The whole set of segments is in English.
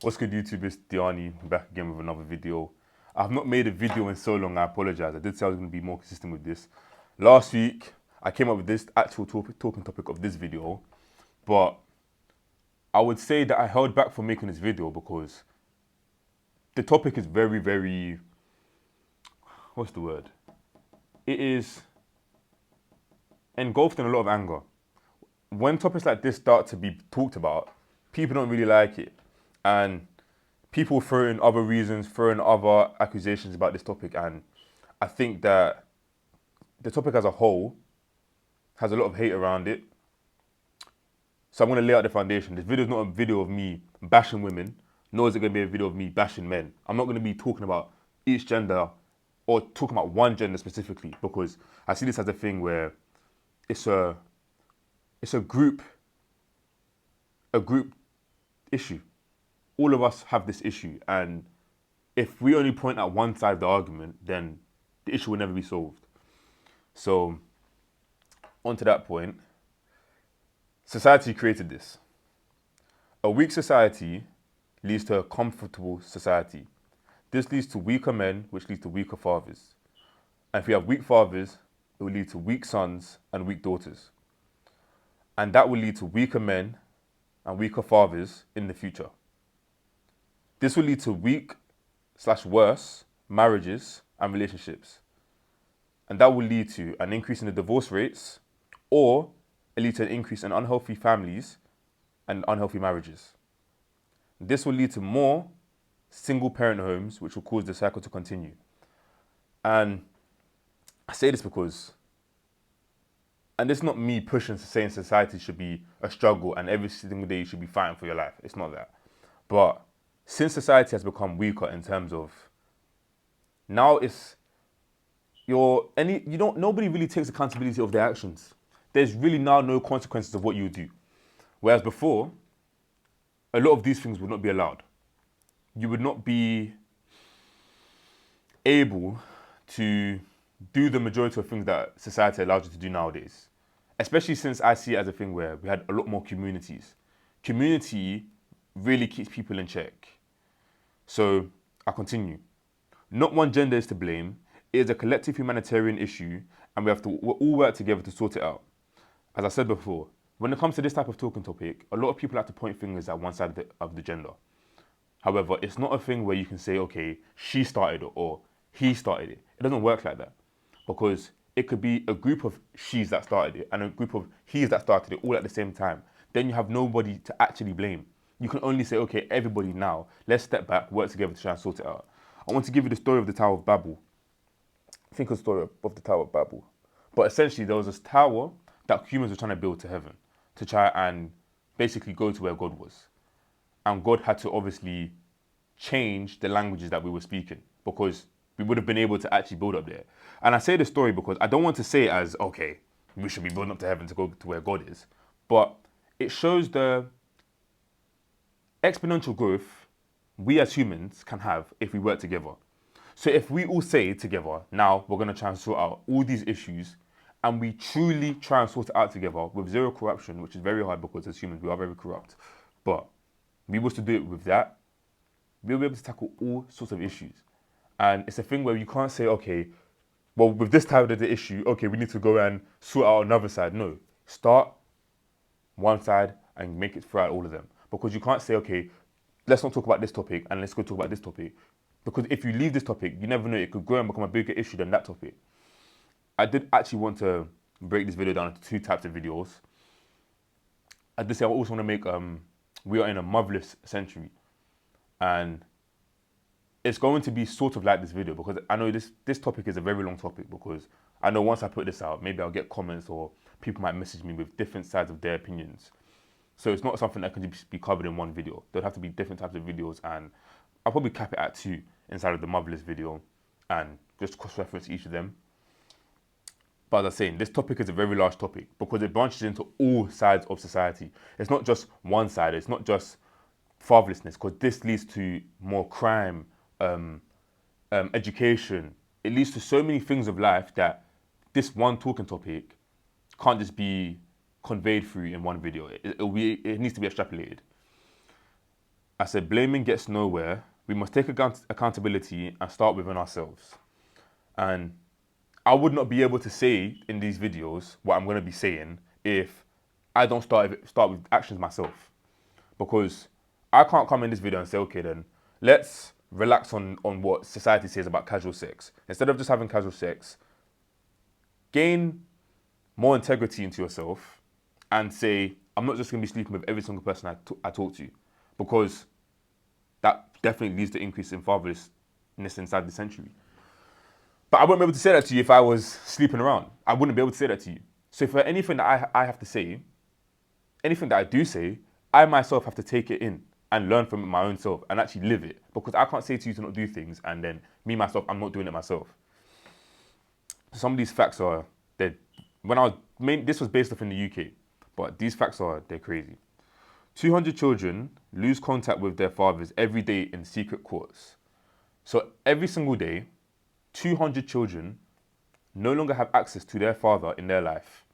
What's good, YouTube? It's Diani back again with another video. I've not made a video in so long, I apologize. I did say I was going to be more consistent with this. Last week, I came up with this actual talking topic of this video, but I would say that I held back from making this video because the topic is very, what's the word? It is engulfed in a lot of anger. When topics like this start to be talked about, people don't really like it. And people throw in other reasons, throw in other accusations about this topic. And I think that the topic as a whole has a lot of hate around it. So I'm going to lay out the foundation. This video is not a video of me bashing women, nor is it going to be a video of me bashing men. I'm not going to be talking about each gender or talking about one gender specifically, because I see this as a thing where it's a group issue. All of us have this issue, and if we only point at one side of the argument, then the issue will never be solved. So, on to that point, society created this. A weak society leads to a comfortable society. This leads to weaker men, which leads to weaker fathers. And if we have weak fathers, it will lead to weak sons and weak daughters. And that will lead to weaker men and weaker fathers in the future. This will lead to weak/worse marriages and relationships. And that will lead to an increase in the divorce rates, or it lead to an increase in unhealthy families and unhealthy marriages. This will lead to more single parent homes, which will cause the cycle to continue. And I say this because, and it's not me pushing to saying society should be a struggle and every single day you should be fighting for your life. It's not that. But since society has become weaker in terms of now nobody really takes accountability of their actions. There's really now no consequences of what you do. Whereas before, a lot of these things would not be allowed. You would not be able to do the majority of things that society allows you to do nowadays. Especially since I see it as a thing where we had a lot more communities. Community really keeps people in check. So, I continue. Not one gender is to blame. It is a collective humanitarian issue, and we have to all work together to sort it out. As I said before, when it comes to this type of talking topic, a lot of people like to point fingers at one side of the gender. However, it's not a thing where you can say, okay, she started it or he started it. It doesn't work like that, because it could be a group of she's that started it and a group of he's that started it all at the same time. Then you have nobody to actually blame. You can only say, okay, everybody now, let's step back, work together to try and sort it out. I want to give you the story of the Tower of Babel. Think of the story of the Tower of Babel. But essentially, there was this tower that humans were trying to build to heaven to try and basically go to where God was. And God had to obviously change the languages that we were speaking, because we would have been able to actually build up there. And I say this story because I don't want to say it as, okay, we should be building up to heaven to go to where God is. But it shows the exponential growth we as humans can have if we work together. So if we all say together, now we're going to try and sort out all these issues, and we truly try and sort it out together with zero corruption, which is very hard because as humans we are very corrupt, but we was to do it with that, we'll be able to tackle all sorts of issues. And it's a thing where you can't say, okay, well, with this type of the issue, okay, we need to go and sort out another side. No, start one side and make it throughout all of them. Because you can't say, okay, let's not talk about this topic and let's go talk about this topic. Because if you leave this topic, you never know, it could grow and become a bigger issue than that topic. I did actually want to break this video down into two types of videos. I did say I also want to make, we are in a motherless century. And it's going to be sort of like this video, because I know this topic is a very long topic, because I know once I put this out, maybe I'll get comments or people might message me with different sides of their opinions. So it's not something that can just be covered in one video. There'll have to be different types of videos, and I'll probably cap it at 2 inside of the motherless video and just cross-reference each of them. But as I was saying, this topic is a very large topic because it branches into all sides of society. It's not just one side. It's not just fatherlessness, because this leads to more crime, education. It leads to so many things of life that this one talking topic can't just be conveyed through in one video. It needs to be extrapolated. I said, blaming gets nowhere. We must take accountability and start within ourselves. And I would not be able to say in these videos what I'm going to be saying if I don't start with actions myself. Because I can't come in this video and say, okay, then let's relax on what society says about casual sex. Instead of just having casual sex, gain more integrity into yourself and say, I'm not just going to be sleeping with every single person I talk to, because that definitely leads to increase in fatherlessness inside the century. But I wouldn't be able to say that to you if I was sleeping around. I wouldn't be able to say that to you. So for anything that I have to say, anything that I do say, I myself have to take it in and learn from it my own self and actually live it. Because I can't say to you to not do things and then me, myself, I'm not doing it myself. Some of these facts are, this was based off in the UK, but these facts they're crazy. 200 children lose contact with their fathers every day in secret courts. So every single day, 200 children no longer have access to their father in their life.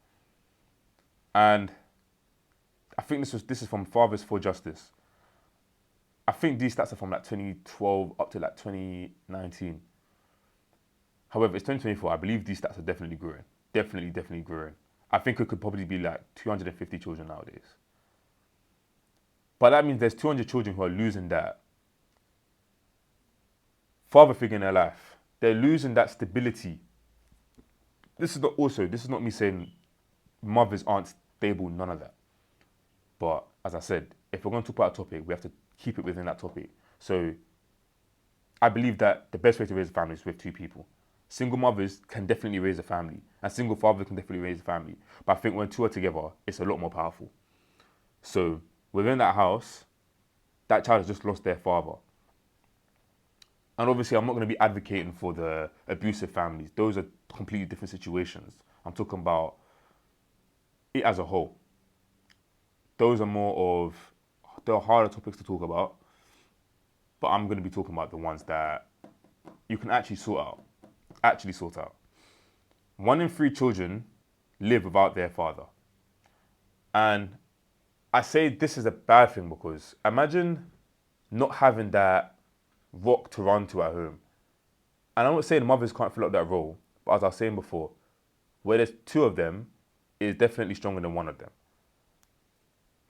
And I think this is from Fathers for Justice. I think these stats are from like 2012 up to like 2019. However, it's 2024. I believe these stats are definitely growing. Definitely growing. I think it could probably be like 250 children nowadays. But that means there's 200 children who are losing that father figure in their life. They're losing that stability. This is not me saying mothers aren't stable, none of that. But as I said, if we're going to talk about a topic, we have to keep it within that topic. So I believe that the best way to raise a family is with two people. Single mothers can definitely raise a family, and single fathers can definitely raise a family. But I think when two are together, it's a lot more powerful. So within that house, that child has just lost their father. And obviously, I'm not going to be advocating for the abusive families. Those are completely different situations. I'm talking about it as a whole. Those are they're harder topics to talk about. But I'm going to be talking about the ones that you can actually sort out. 1 in 3 children live without their father. And I say this is a bad thing because imagine not having that rock to run to at home. And I'm not saying mothers can't fill up that role, but as I was saying before, where there's 2 of them, it is definitely stronger than 1 of them.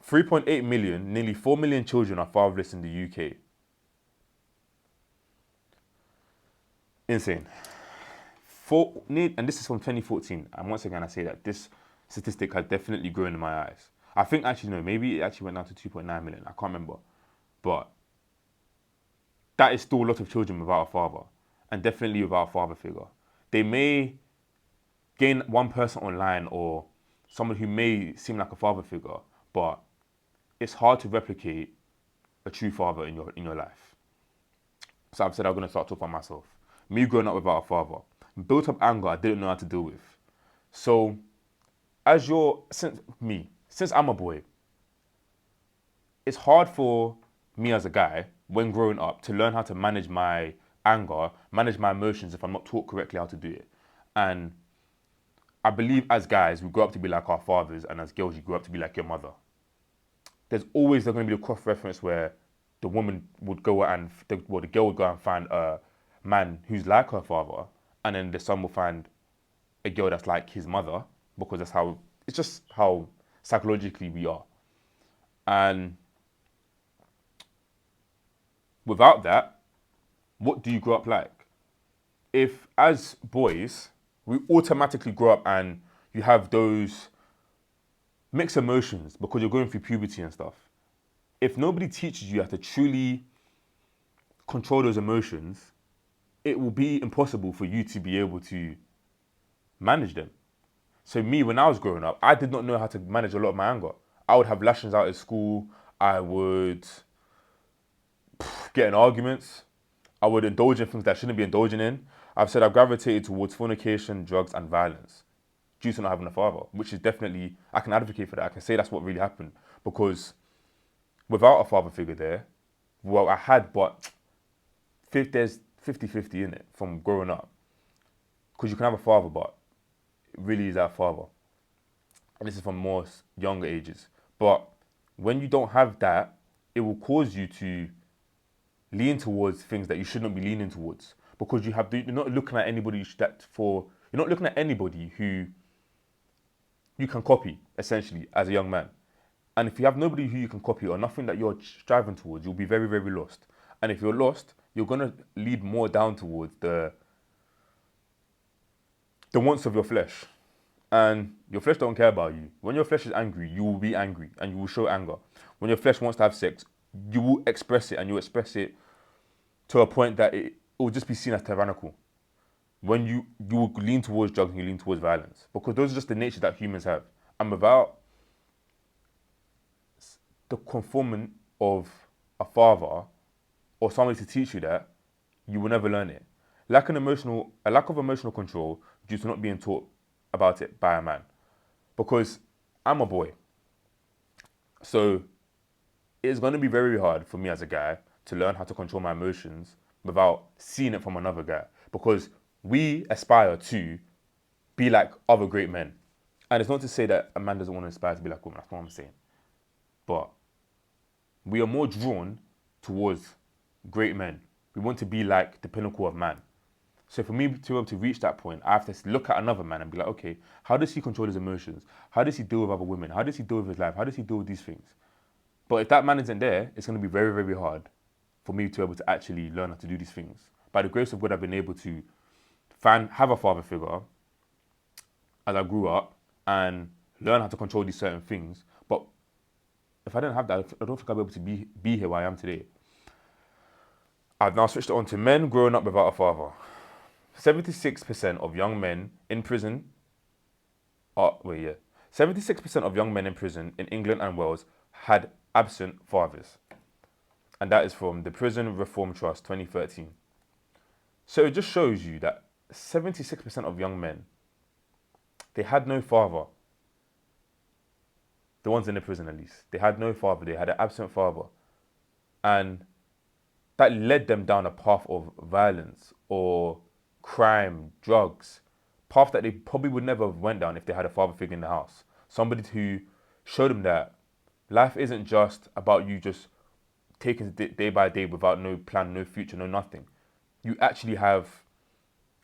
3.8 million, nearly 4 million children are fatherless in the UK. Insane. And this is from 2014. And once again, I say that this statistic has definitely grown in my eyes. I think actually, no, maybe it actually went down to 2.9 million. I can't remember. But that is still a lot of children without a father. And definitely without a father figure. They may gain one person online or someone who may seem like a father figure, but it's hard to replicate a true father in your life. So I've said I'm going to start talking about myself. Me growing up without a father. Built up anger I didn't know how to deal with. So, since I'm a boy, it's hard for me as a guy, when growing up, to learn how to manage my anger, manage my emotions if I'm not taught correctly how to do it. And I believe as guys, we grow up to be like our fathers, and as girls, you grow up to be like your mother. There's going to be a cross-reference where the woman would go the girl would go and find a man who's like her father, and then the son will find a girl that's like his mother, because it's just how psychologically we are. And without that, what do you grow up like? If as boys, we automatically grow up and you have those mixed emotions because you're going through puberty and stuff. If nobody teaches you how to truly control those emotions, it will be impossible for you to be able to manage them. So me, when I was growing up, I did not know how to manage a lot of my anger. I would have lashings out at school. I would get in arguments. I would indulge in things that I shouldn't be indulging in. I've said I've gravitated towards fornication, drugs, and violence due to not having a father, which is definitely, I can advocate for that. I can say that's what really happened, because without a father figure there, well, I had, but there's 50-50 in it from growing up. Because you can have a father, but it really is our father. And this is from more younger ages. But when you don't have that, it will cause you to lean towards things that you shouldn't be leaning towards, because you're not looking at anybody you're not looking at anybody who you can copy, essentially, as a young man. And if you have nobody who you can copy or nothing that you're striving towards, you'll be very, very lost. And if you're lost, you're gonna lead more down towards the wants of your flesh. And your flesh don't care about you. When your flesh is angry, you will be angry and you will show anger. When your flesh wants to have sex, you will express it, and you express it to a point that it will just be seen as tyrannical. When you will lean towards drugs and you lean towards violence, because those are just the nature that humans have. And without the conformment of a father or somebody to teach you that, you will never learn it. A lack of emotional control due to not being taught about it by a man. Because I'm a boy, so it's going to be very hard for me as a guy to learn how to control my emotions without seeing it from another guy. Because we aspire to be like other great men. And it's not to say that a man doesn't want to aspire to be like a woman, that's not what I'm saying. But we are more drawn towards great men. We want to be like the pinnacle of man. So for me to be able to reach that point, I have to look at another man and be like, okay, how does he control his emotions? How does he deal with other women? How does he deal with his life? How does he deal with these things? But if that man isn't there, it's going to be very, very hard for me to be able to actually learn how to do these things. By the grace of God, I've been able to have a father figure as I grew up and learn how to control these certain things. But if I didn't have that, I don't think I'd be able to be here where I am today. I've now switched it on to men growing up without a father. 76% of young men in prison 76% of young men in prison in England and Wales had absent fathers. And that is from the Prison Reform Trust 2013. So it just shows you that 76% of young men, they had no father. The ones in the prison, at least. They had no father. They had an absent father. And that led them down a path of violence or crime, drugs, path that they probably would never have went down if they had a father figure in the house. Somebody who showed them that life isn't just about you just taking it day by day without no plan, no future, no nothing. You actually have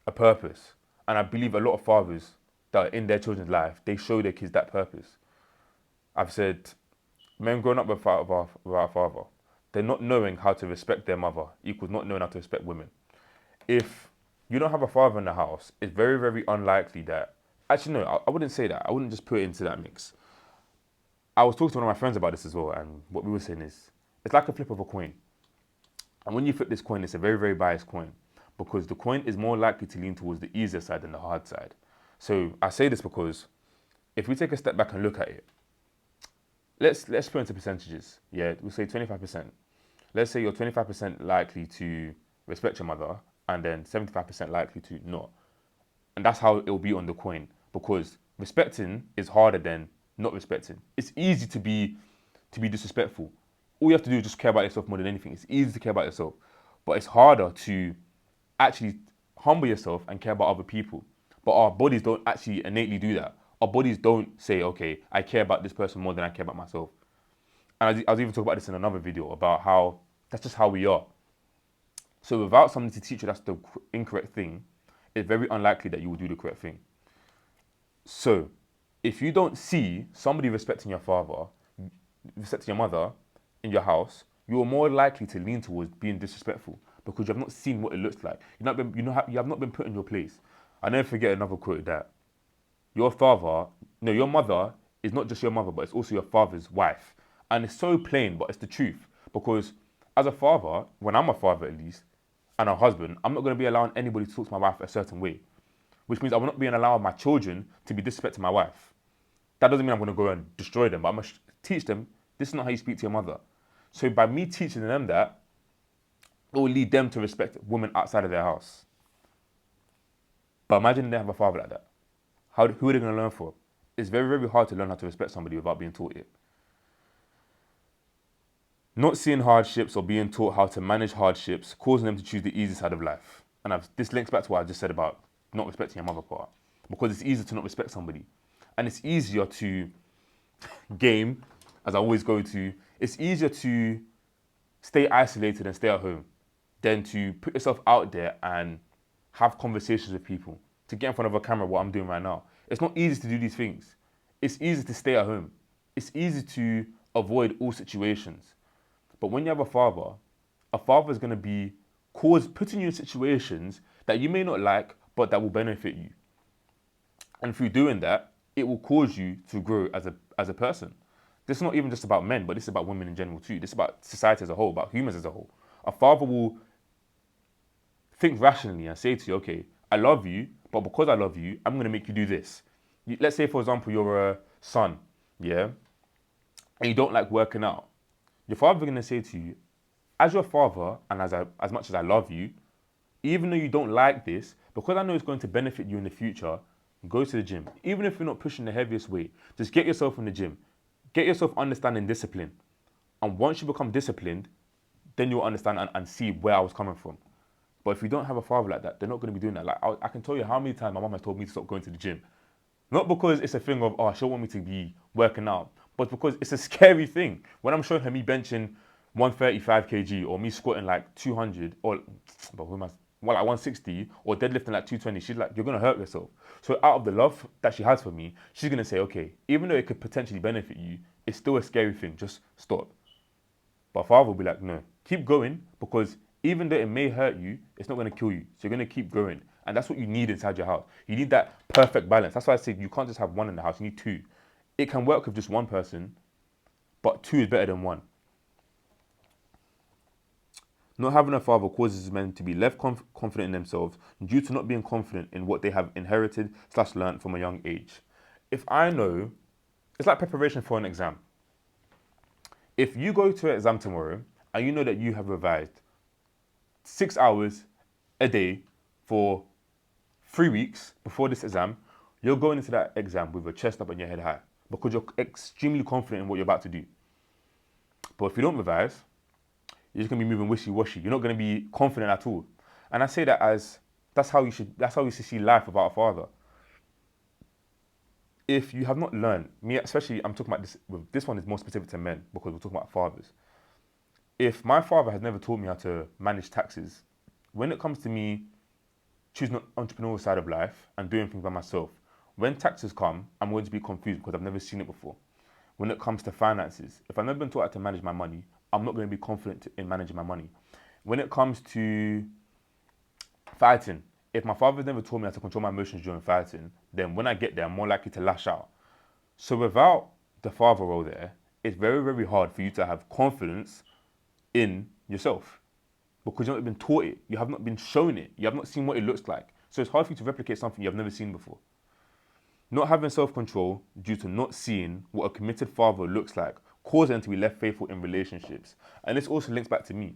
a purpose. And I believe a lot of fathers that are in their children's life, they show their kids that purpose. I've said, men growing up without a father, they're not knowing how to respect their mother equals not knowing how to respect women. If you don't have a father in the house, it's very, very unlikely that... Actually, no, I wouldn't say that. I wouldn't just put it into that mix. I was talking to one of my friends about this as well, and what we were saying is, it's like a flip of a coin. And when you flip this coin, it's a very, very biased coin, because the coin is more likely to lean towards the easier side than the hard side. So I say this because if we take a step back and look at it, let's put into percentages. Yeah, we'll say 25%. Let's say you're 25% likely to respect your mother, and then 75% likely to not. And that's how it'll be on the coin, because respecting is harder than not respecting. It's easy to be disrespectful. All you have to do is just care about yourself more than anything. It's easy to care about yourself, but it's harder to actually humble yourself and care about other people. But our bodies don't actually innately do that. Our bodies don't say, okay, I care about this person more than I care about myself. And I was even talking about this in another video about how that's just how we are. So without somebody to teach you that's the incorrect thing, it's very unlikely that you will do the correct thing. So if you don't see somebody respecting your father, respecting your mother in your house, you are more likely to lean towards being disrespectful, because you have not seen what it looks like. You have not been put in your place. I never forget another quote that your mother is not just your mother, but it's also your father's wife. And it's so plain, but it's the truth. Because as a father, when I'm a father at least, and a husband, I'm not going to be allowing anybody to talk to my wife a certain way. Which means I will not be allowing my children to be disrespecting my wife. That doesn't mean I'm going to go and destroy them, but I'm going to teach them, this is not how you speak to your mother. So by me teaching them that, it will lead them to respect women outside of their house. But imagine they have a father like that. Who are they going to learn from? It's very, very hard to learn how to respect somebody without being taught it. Not seeing hardships or being taught how to manage hardships, causing them to choose the easy side of life. And this links back to what I just said about not respecting your mother part. Because it's easier to not respect somebody. And it's easier to game, as I always go to, it's easier to stay isolated and stay at home than to put yourself out there and have conversations with people, to get in front of a camera, what I'm doing right now. It's not easy to do these things. It's easy to stay at home. It's easy to avoid all situations. But when you have a father is going to be putting you in situations that you may not like, but that will benefit you. And through doing that, it will cause you to grow as a person. This is not even just about men, but this is about women in general too. This is about society as a whole, about humans as a whole. A father will think rationally and say to you, okay, I love you, but because I love you, I'm going to make you do this. Let's say, for example, you're a son, yeah, and you don't like working out. Your father's going to say to you, as your father, and as much as I love you, even though you don't like this, because I know it's going to benefit you in the future, go to the gym. Even if you're not pushing the heaviest weight, just get yourself in the gym. Get yourself understanding discipline. And once you become disciplined, then you'll understand and see where I was coming from. But if you don't have a father like that, they're not going to be doing that. Like I can tell you how many times my mom has told me to stop going to the gym. Not because it's a thing of, oh, she'll want me to be working out, but because it's a scary thing. When I'm showing her me benching 135 kg or me squatting like 200 or, but who am I, well, like 160 or deadlifting like 220, she's like, you're going to hurt yourself. So out of the love that she has for me, she's going to say, okay, even though it could potentially benefit you, it's still a scary thing. Just stop. But father will be like, no, keep going, because even though it may hurt you, it's not going to kill you. So you're going to keep growing. And that's what you need inside your house. You need that perfect balance. That's why I say you can't just have one in the house. You need two. It can work with just one person, but two is better than one. Not having a father causes men to be less confident in themselves due to not being confident in what they have inherited/learned from a young age. If I know, it's like preparation for an exam. If you go to an exam tomorrow and you know that you have revised 6 hours a day for 3 weeks before this exam, you're going into that exam with your chest up and your head high because you're extremely confident in what you're about to do. But if you don't revise, you're just going to be moving wishy-washy. You're not going to be confident at all. And I say that as that's how you should see life without a father. If you have not learned, me especially, I'm talking about this one is more specific to men because we're talking about fathers. If my father has never taught me how to manage taxes, when it comes to me choosing the entrepreneurial side of life and doing things by myself, when taxes come, I'm going to be confused because I've never seen it before. When it comes to finances, if I've never been taught how to manage my money, I'm not going to be confident in managing my money. When it comes to fighting, if my father's never taught me how to control my emotions during fighting, then when I get there, I'm more likely to lash out. So without the father role there, it's very, very hard for you to have confidence in yourself because you've not been taught it. You have not been shown it. You have not seen what it looks like. So it's hard for you to replicate something you have never seen before. Not having self-control due to not seeing what a committed father looks like causes them to be less faithful in relationships. And this also links back to me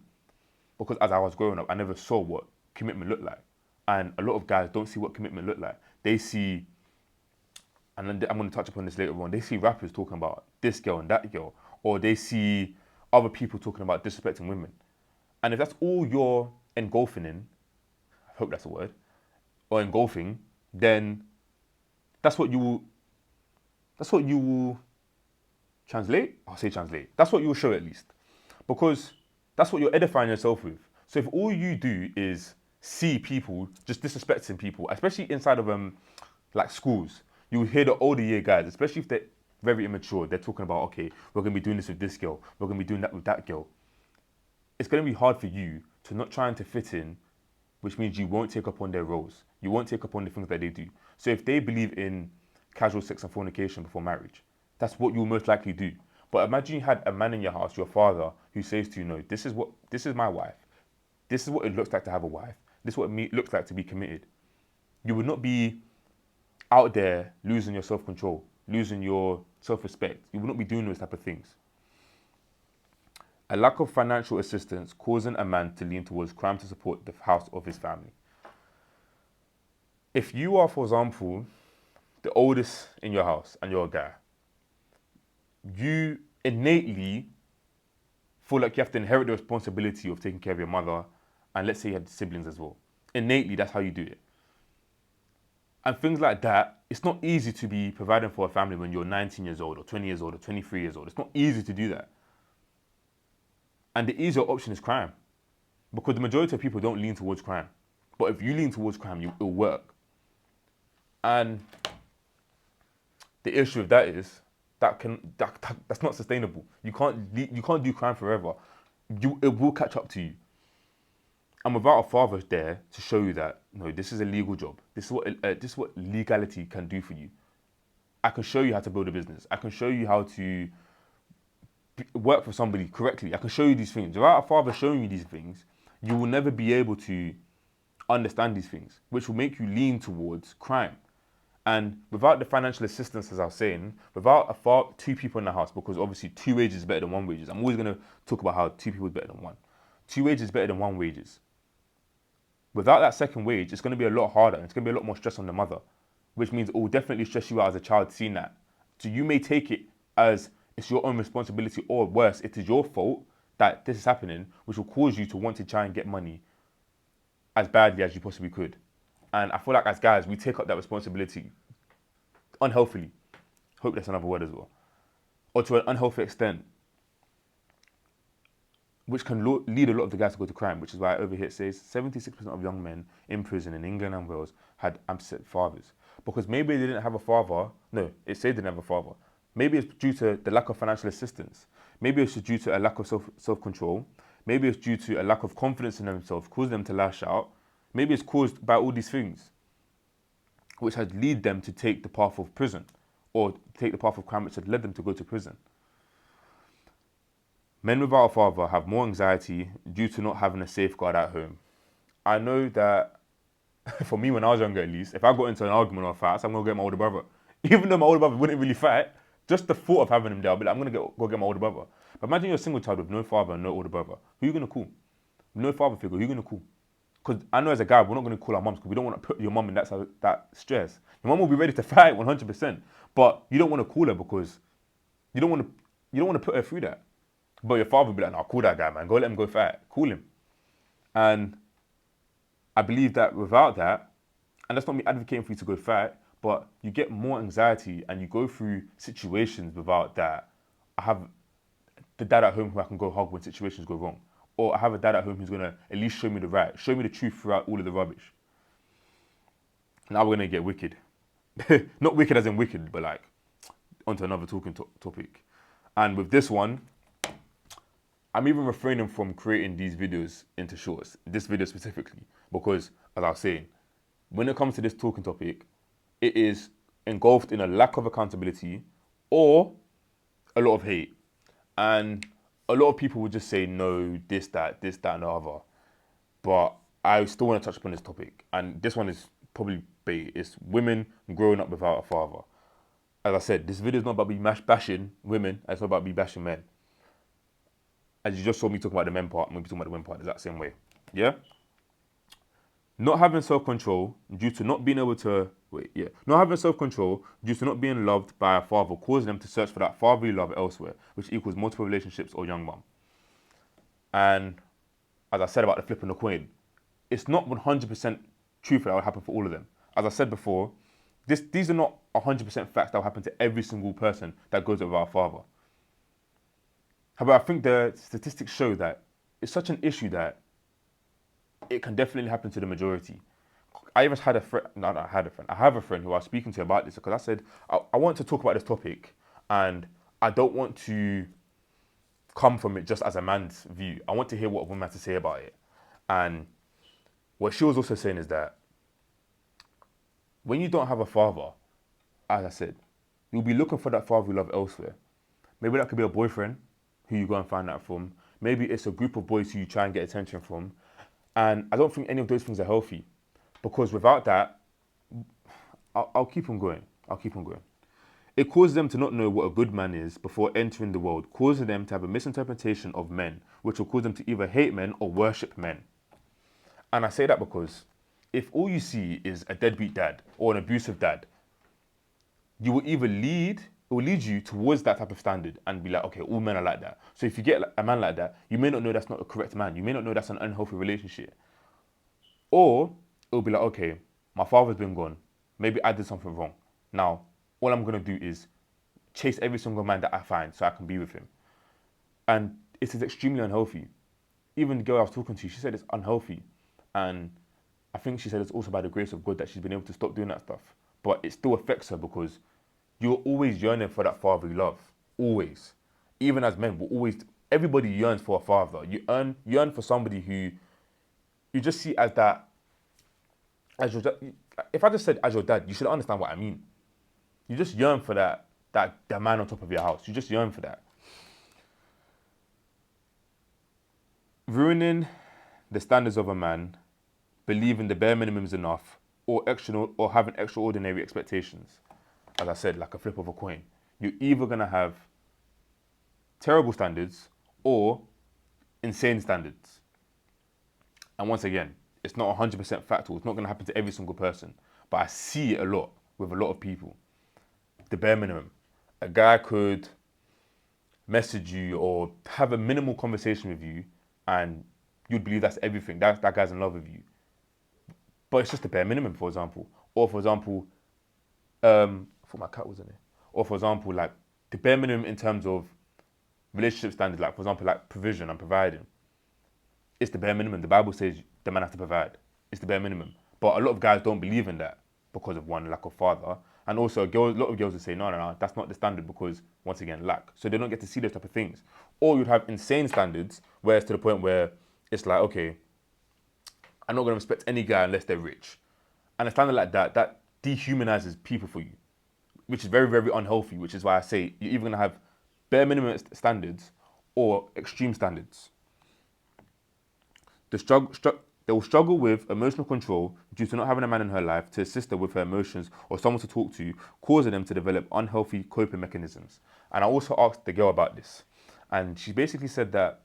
because as I was growing up, I never saw what commitment looked like. And a lot of guys don't see what commitment looked like. They see, and then I'm going to touch upon this later on, they see rappers talking about this girl and that girl, or they see other people talking about disrespecting women. And if that's all you're engulfing in, I hope that's a word, or engulfing, then that's what you will translate. I'll say translate. That's what you will show at least. Because that's what you're edifying yourself with. So if all you do is see people just disrespecting people, especially inside of like schools, you will hear the older year guys, especially if they're very immature, they're talking about, okay, we're going to be doing this with this girl, we're going to be doing that with that girl. It's going to be hard for you to not trying to fit in, which means you won't take up on their roles. You won't take up on the things that they do. So if they believe in casual sex and fornication before marriage, that's what you'll most likely do. But imagine you had a man in your house, your father, who says to you, no, this is my wife. This is what it looks like to have a wife. This is what it looks like to be committed. You would not be out there losing your self-control, losing your self-respect. You would not be doing those type of things. A lack of financial assistance causing a man to lean towards crime to support the house of his family. If you are, for example, the oldest in your house and you're a guy, you innately feel like you have to inherit the responsibility of taking care of your mother, and let's say you had siblings as well. Innately, that's how you do it. And things like that, it's not easy to be providing for a family when you're 19 years old or 20 years old or 23 years old. It's not easy to do that. And the easier option is crime. Because the majority of people don't lean towards crime. But if you lean towards crime, it'll work. And the issue with that is that's not sustainable. You can't do crime forever. It will catch up to you. And without a father there to show you that no, this is a legal job. This is what legality can do for you. I can show you how to build a business. I can show you how to work for somebody correctly. I can show you these things. Without a father showing you these things, you will never be able to understand these things, which will make you lean towards crime. And without the financial assistance, as I was saying, without two people in the house, because obviously 2 wages is better than 1 wages. I'm always going to talk about how 2 people is better than 1. 2 wages is better than 1 wages. Without that second wage, it's going to be a lot harder and it's going to be a lot more stress on the mother, which means it will definitely stress you out as a child seeing that. So you may take it as it's your own responsibility, or worse, it is your fault that this is happening, which will cause you to want to try and get money as badly as you possibly could. And I feel like as guys, we take up that responsibility unhealthily. Hope that's another word as well. Or to an unhealthy extent, which can lead a lot of the guys to go to crime, which is why over here it says 76% of young men in prison in England and Wales had absent fathers. Because maybe they didn't have a father. No, it said they didn't have a father. Maybe it's due to the lack of financial assistance. Maybe it's due to a lack of self-control. Maybe it's due to a lack of confidence in themselves, causing them to lash out. Maybe it's caused by all these things, which had led them to take the path of prison, or take the path of crime, which had led them to go to prison. Men without a father have more anxiety due to not having a safeguard at home. I know that, for me when I was younger at least, if I got into an argument or a fight, I'm going to get my older brother. Even though my older brother wouldn't really fight, just the thought of having him there, I'll be like, I'm going to go get my older brother. But imagine you're a single child with no father and no older brother. Who are you going to call? No father figure, who are you going to call? Because I know as a guy, we're not going to call our mums because we don't want to put your mum in that stress. Your mum will be ready to fight 100%, but you don't want to call her because you don't want to put her through that. But your father will be like, no, call that guy, man. Go let him go fight. Call him. And I believe that without that, and that's not me advocating for you to go fight, but you get more anxiety and you go through situations without that. I have the dad at home who I can go hug when situations go wrong. Or I have a dad at home who's going to at least show me the right, show me the truth throughout all of the rubbish. Now we're going to get wicked. Not wicked as in wicked, but like onto another talking topic. And with this one, I'm even refraining from creating these videos into shorts, this video specifically, because as I was saying, when it comes to this talking topic, it is engulfed in a lack of accountability or a lot of hate. And a lot of people would just say no, this, that, and the other. But I still want to touch upon this topic. And this one is probably bait. It's women growing up without a father. As I said, this video is not about me bashing women. It's not about me bashing men. As you just saw me talking about the men part, I'm going to be talking about the women part the exact same way. Yeah? Not having self-control due to not being able to... Not having self-control due to not being loved by a father causes them to search for that fatherly love elsewhere, which equals multiple relationships or young mum. And as I said about the flipping the coin, it's not 100% truth that will happen for all of them. As I said before, these are not 100% facts that will happen to every single person that goes without a father. However, I think the statistics show that it's such an issue that it can definitely happen to the majority. I even had a friend, I have a friend who I was speaking to about this because I said, I want to talk about this topic and I don't want to come from it just as a man's view. I want to hear what a woman has to say about it. And what she was also saying is that when you don't have a father, as I said, you'll be looking for that fatherly love elsewhere. Maybe that could be a boyfriend who you go and find that from. Maybe it's a group of boys who you try and get attention from. And I don't think any of those things are healthy. Because without that, I'll keep on going. It causes them to not know what a good man is before entering the world, causing them to have a misinterpretation of men, which will cause them to either hate men or worship men. And I say that because if all you see is a deadbeat dad or an abusive dad, you will either it will lead you towards that type of standard and be like, okay, all men are like that. So if you get a man like that, you may not know that's not a correct man. You may not know that's an unhealthy relationship. Or it'll be like, okay, my father's been gone. Maybe I did something wrong. Now, all I'm going to do is chase every single man that I find so I can be with him. And it's extremely unhealthy. Even the girl I was talking to, she said it's unhealthy. And I think she said it's also by the grace of God that she's been able to stop doing that stuff. But it still affects her because you're always yearning for that fatherly love. Always. Even as men, everybody yearns for a father. You yearn for somebody who you just see as that, as your dad. If I just said as your dad, you should understand what I mean. You just yearn for that man on top of your house. You just yearn for that. Ruining the standards of a man, believing the bare minimum is enough, or having extraordinary expectations. As I said, like a flip of a coin. You're either gonna have terrible standards or insane standards. And once again, it's not 100% factual. It's not gonna happen to every single person, but I see it a lot with a lot of people. The bare minimum. A guy could message you or have a minimal conversation with you, and you'd believe that's everything. That guy's in love with you. But it's just the bare minimum, for example. Or for example, I thought my cat was in there. Or for example, like the bare minimum in terms of relationship standards, like for example, like provision and providing. It's the bare minimum. The Bible says the man has to provide. It's the bare minimum. But a lot of guys don't believe in that because of one, lack of father. And also a lot of girls would say, no, that's not the standard because, once again, lack. So they don't get to see those type of things. Or you'd have insane standards where it's to the point where it's like, okay, I'm not going to respect any guy unless they're rich. And a standard like that dehumanizes people for you, which is very, very unhealthy, which is why I say you're either going to have bare minimum standards or extreme standards. They will struggle with emotional control due to not having a man in her life to assist her with her emotions or someone to talk to, causing them to develop unhealthy coping mechanisms. And I also asked the girl about this. And she basically said that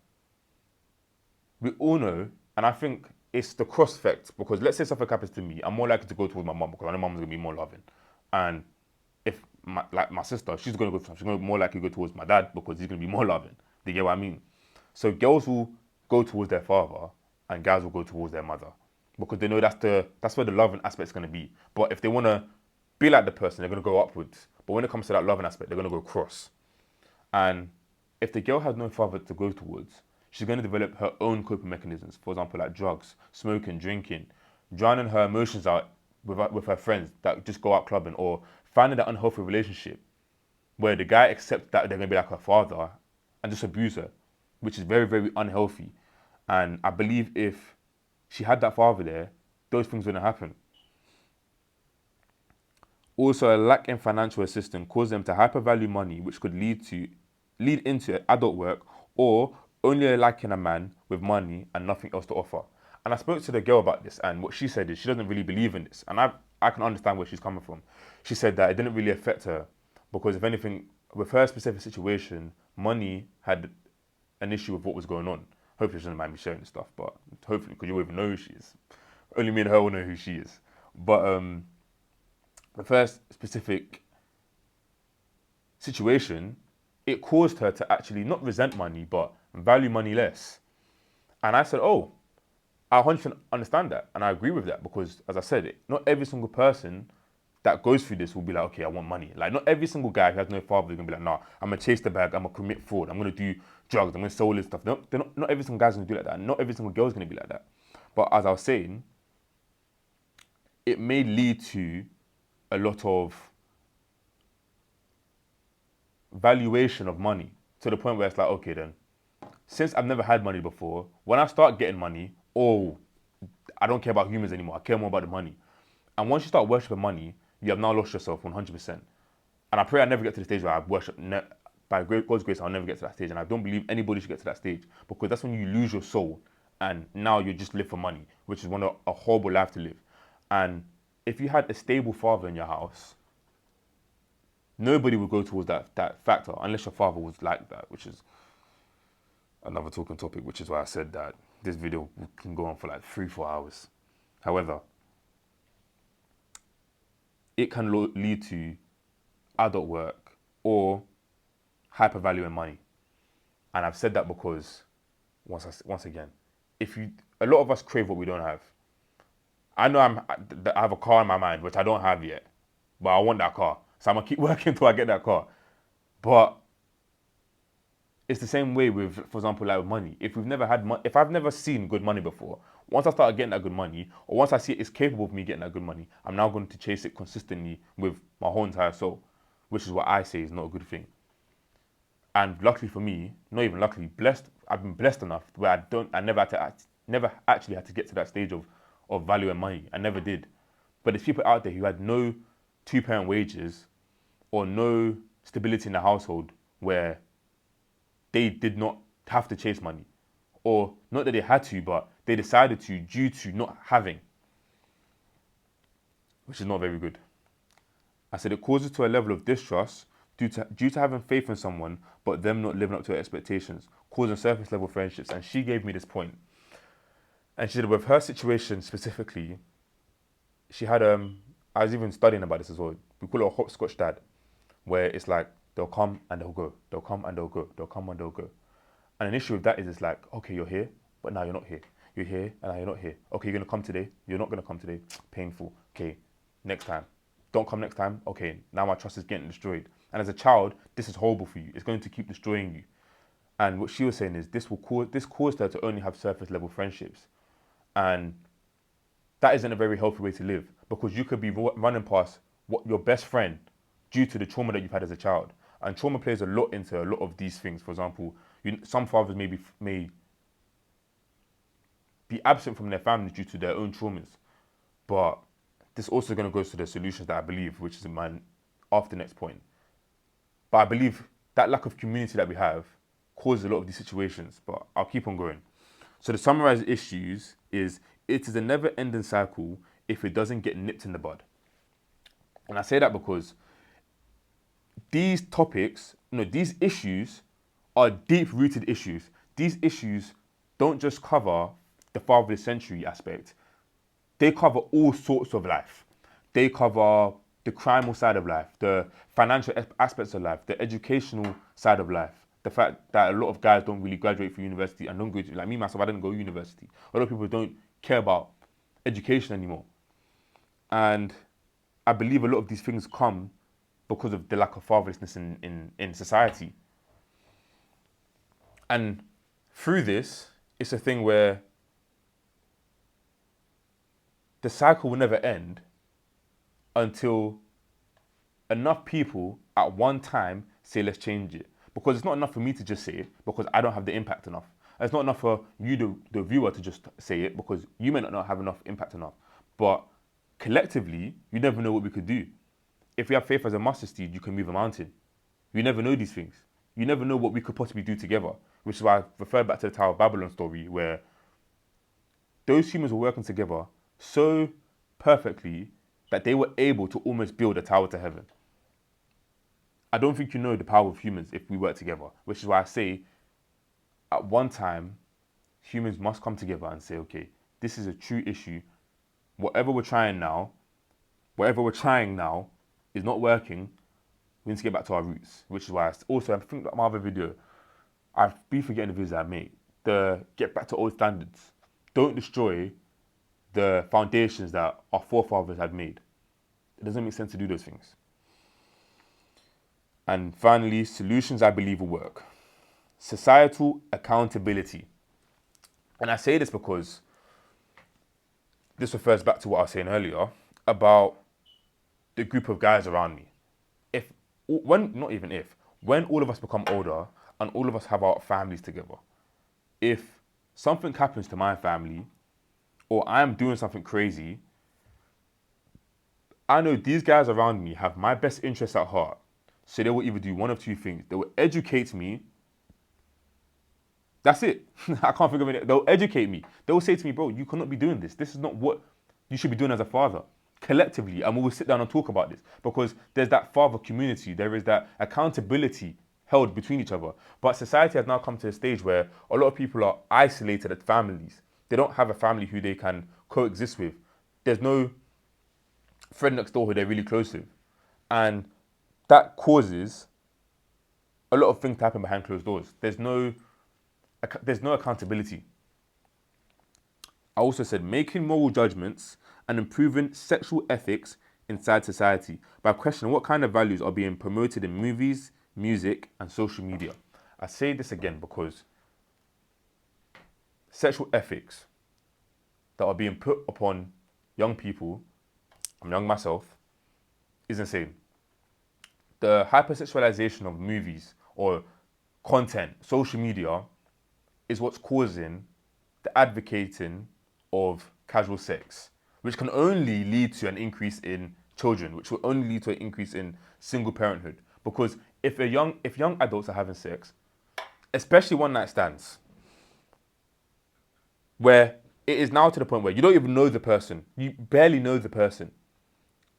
we all know, and I think it's the cross effect, because let's say something happens to me, I'm more likely to go towards my mum because I know mum's going to be more loving. And if my sister, she's going to more likely go towards my dad because he's going to be more loving. Do you get what I mean? So girls will go towards their father and guys will go towards their mother because they know that's where the loving aspect is going to be. But if they want to be like the person, they're going to go upwards. But when it comes to that loving aspect, they're going to go cross. And if the girl has no father to go towards, she's going to develop her own coping mechanisms. For example, like drugs, smoking, drinking, drowning her emotions out with her friends that just go out clubbing, or finding that unhealthy relationship where the guy accepts that they're going to be like her father and just abuse her, which is very, very unhealthy. And I believe if she had that father there, those things wouldn't happen. Also, a lack in financial assistance caused them to hypervalue money, which could lead into adult work, or only liking a man with money and nothing else to offer. And I spoke to the girl about this, and what she said is she doesn't really believe in this. And I can understand where she's coming from. She said that it didn't really affect her because, if anything, with her specific situation, money had an issue with what was going on. Hopefully she doesn't mind me sharing this stuff, but hopefully, because you won't even know who she is. Only me and her will know who she is. But the first specific situation, it caused her to actually not resent money, but value money less. And I said, oh, I 100% understand that. And I agree with that because, as I said, not every single person that goes through this will be like, okay, I want money. Like, not every single guy who has no father is going to be like, nah, I'm going to chase the bag, I'm going to commit fraud, I'm going to do drugs, I'm going to sell all this stuff. Not every single guy's going to do like that. And not every single girl's going to be like that. But as I was saying, it may lead to a lot of valuation of money to the point where it's like, okay, then, since I've never had money before, when I start getting money, oh, I don't care about humans anymore. I care more about the money. And once you start worshipping money, you have now lost yourself 100%. And I pray I never get to the stage where I worship. By God's grace, I'll never get to that stage. And I don't believe anybody should get to that stage because that's when you lose your soul. And now you just live for money, which is a horrible life to live. And if you had a stable father in your house, nobody would go towards that factor unless your father was like that, which is another talking topic, which is why I said that this video can go on for like 3-4 hours. However, it can lead to adult work or hypervaluing money. And I've said that because, once again, a lot of us crave what we don't have. I know I have a car in my mind, which I don't have yet, but I want that car. So I'm going to keep working until I get that car. But It's the same way with, for example, like with money. If we've never had if I've never seen good money before, once I start getting that good money, or once I see it's capable of me getting that good money, I'm now going to chase it consistently with my whole entire soul, which is what I say is not a good thing. And luckily for me, not even luckily, blessed. I've been blessed enough where I never had to, never actually had to get to that stage of value and money. I never did. But there's people out there who had no two-parent wages or no stability in the household where they did not have to chase money. Or not that they had to, but they decided to due to not having, which is not very good. I said it causes to a level of distrust due to having faith in someone, but them not living up to her expectations, causing surface level friendships. And she gave me this point. And she said with her situation specifically, she had I was even studying about this as well. We call it a hopscotch dad, where it's like they'll come and they'll go, they'll come and they'll go, they'll come and they'll go. And an issue with that is it's like, okay, you're here, but now you're not here. You're here and now you're not here. Okay, you're gonna come today, you're not gonna come today. Painful. Okay, next time. Don't come next time. Okay, now my trust is getting destroyed. And as a child, this is horrible for you. It's going to keep destroying you. And what she was saying is this caused her to only have surface level friendships. And that isn't a very healthy way to live, because you could be running past your best friend due to the trauma that you've had as a child. And trauma plays a lot into a lot of these things. For example, some fathers may be absent from their families due to their own traumas. But this also going to go to the solutions that I believe, which is in my after next point. But I believe that lack of community that we have causes a lot of these situations. But I'll keep on going. So the summarized issues is it is a never-ending cycle if it doesn't get nipped in the bud. And I say that because these topics, these issues are deep-rooted issues. These issues don't just cover the fatherless century aspect. They cover all sorts of life. They cover the criminal side of life, the financial aspects of life, the educational side of life. The fact that a lot of guys don't really graduate from university and don't go to, like me, myself, I didn't go to university. A lot of people don't care about education anymore. And I believe a lot of these things come because of the lack of fatherlessness in society. And through this, it's a thing where the cycle will never end until enough people at one time say, let's change it. Because it's not enough for me to just say it because I don't have the impact enough. It's not enough for you, the viewer, to just say it because you may not have enough impact enough. But collectively, you never know what we could do. If we have faith as a mustard seed, you can move a mountain. You never know these things. You never know what we could possibly do together, which is why I refer back to the Tower of Babylon story, where those humans were working together so perfectly that they were able to almost build a tower to heaven. I don't think you know the power of humans if we work together, which is why I say at one time, humans must come together and say, okay, this is a true issue. Whatever we're trying now is not working. We need to get back to our roots, which is why I think that my other video, I've been forgetting the videos that I made. The get back to old standards. Don't destroy the foundations that our forefathers had made. It doesn't make sense to do those things. And finally, solutions I believe will work. Societal accountability. And I say this because this refers back to what I was saying earlier about the group of guys around me. When all of us become older and all of us have our families together, if something happens to my family or I'm doing something crazy, I know these guys around me have my best interests at heart. So they will either do one of two things. They will educate me. That's it. I can't think of it. They'll educate me. They will say to me, bro, you cannot be doing this. This is not what you should be doing as a father. Collectively, and we will sit down and talk about this because there's that father community. There is that accountability held between each other. But society has now come to a stage where a lot of people are isolated at families. They don't have a family who they can coexist with. There's no friend next door who they're really close with. And that causes a lot of things to happen behind closed doors. There's no accountability. I also said making moral judgments and improving sexual ethics inside society by questioning what kind of values are being promoted in movies, music, and social media. I say this again because sexual ethics that are being put upon young people, I'm young myself, is insane. The hypersexualization of movies or content, social media, is what's causing the advocating of casual sex, which can only lead to an increase in children, which will only lead to an increase in single parenthood. Because if young adults are having sex, especially one night stands, where it is now to the point where you don't even know the person, you barely know the person,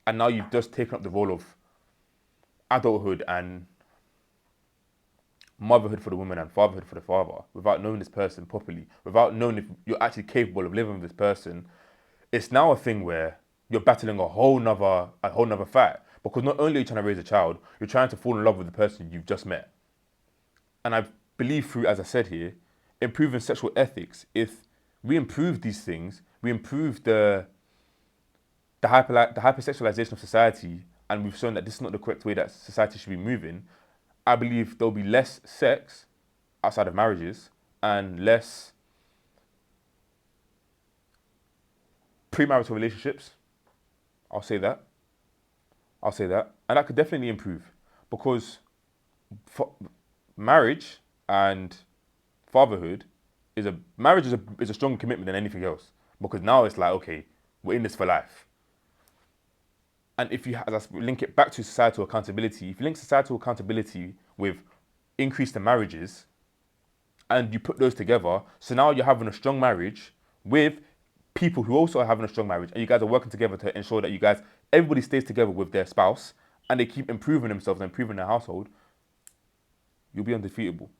and now you've just taken up the role of adulthood and motherhood for the woman and fatherhood for the father without knowing this person properly, without knowing if you're actually capable of living with this person. It's now a thing where you're battling a whole nother fight, because not only are you trying to raise a child, you're trying to fall in love with the person you've just met. And I believe through, as I said here, improving sexual ethics, if we improve these things, we improve the hypersexualization of society, and we've shown that this is not the correct way that society should be moving, I believe there'll be less sex outside of marriages and less premarital relationships. I'll say that. And that could definitely improve, because marriage and fatherhood is a stronger commitment than anything else. Because now it's like, okay, we're in this for life. And if you, as I link it back to societal accountability, if you link societal accountability with increase in marriages, and you put those together, so now you're having a strong marriage with people who also are having a strong marriage, and you guys are working together to ensure that everybody stays together with their spouse, and they keep improving themselves and improving their household, you'll be undefeatable.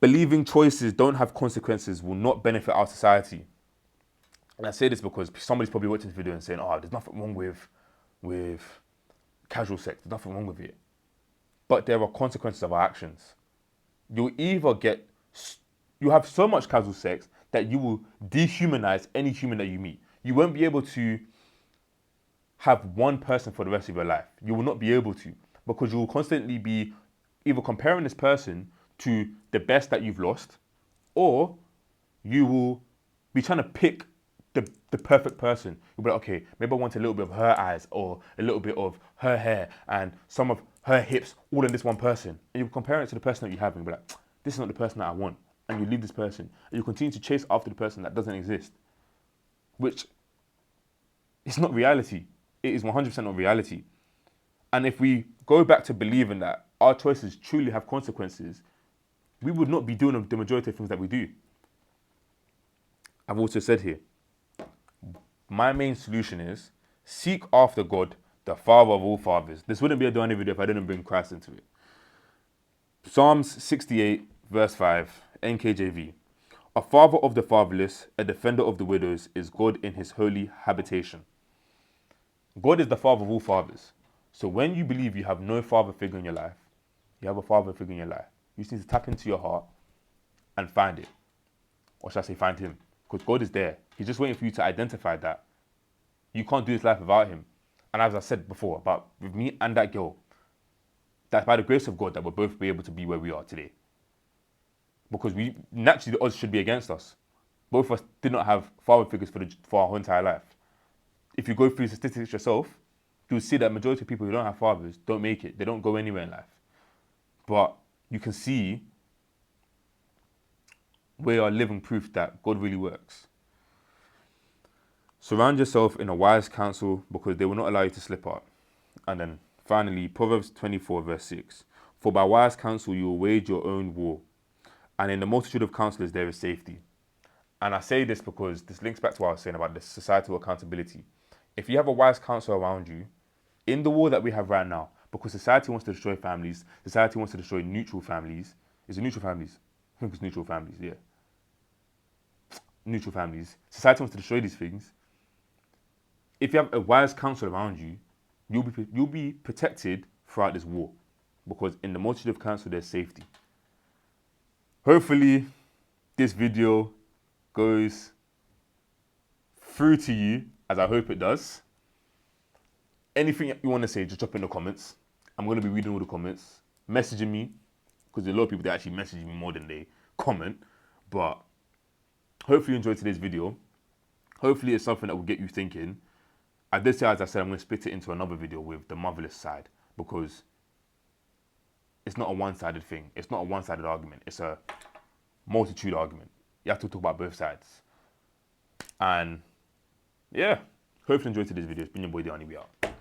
Believing choices don't have consequences will not benefit our society. And I say this because somebody's probably watching this video and saying, oh, there's nothing wrong with casual sex. There's nothing wrong with it. But there are consequences of our actions. You have so much casual sex that you will dehumanize any human that you meet. You won't be able to have one person for the rest of your life. You will not be able to, because you will constantly be either comparing this person to the best that you've lost, or you will be trying to pick the perfect person. You'll be like, okay, maybe I want a little bit of her eyes or a little bit of her hair and some of her hips all in this one person. And you compare it to the person that you have and you'll be like, this is not the person that I want. And you leave this person and you continue to chase after the person that doesn't exist, which is not reality. It is 100% not reality. And if we go back to believing that our choices truly have consequences, we would not be doing the majority of things that we do. I've also said here, my main solution is seek after God, the Father of all fathers. This wouldn't be a Donny video if I didn't bring Christ into it. Psalms 68, verse 5, NKJV. A father of the fatherless, a defender of the widows, is God in his holy habitation. God is the Father of all fathers. So when you believe you have no father figure in your life, you have a father figure in your life. You just need to tap into your heart and find it. Or should I say find him? Because God is there. He's just waiting for you to identify that. You can't do this life without him. And as I said before, about with me and that girl, that's by the grace of God that we'll both be able to be where we are today. Because we naturally, the odds should be against us. Both of us did not have father figures for our whole entire life. If you go through statistics yourself, you'll see that majority of people who don't have fathers don't make it. They don't go anywhere in life. But you can see we are living proof that God really works. Surround yourself in a wise counsel, because they will not allow you to slip up. And then finally, Proverbs 24 verse 6. For by wise counsel you will wage your own war, and in the multitude of counselors there is safety. And I say this because this links back to what I was saying about the societal accountability. If you have a wise counsel around you, in the war that we have right now, because society wants to destroy families, society wants to destroy neutral families. Is it neutral families? I think it's neutral families, yeah. Neutral families. Society wants to destroy these things. If you have a wise counsel around you, you'll be protected throughout this war, because in the multitude of counsel there's safety. Hopefully this video goes through to you, as I hope it does. Anything you want to say, just drop in the comments. I'm going to be reading all the comments, messaging me, because there's a lot of people that actually message me more than they comment. But hopefully you enjoyed today's video. Hopefully it's something that will get you thinking. At this time, as I said, I'm going to split it into another video with the motherless side, because it's not a one-sided thing. It's not a one-sided argument. It's a multitude argument. You have to talk about both sides. And yeah, hopefully you enjoyed today's video. It's been your boy, Diani. We out.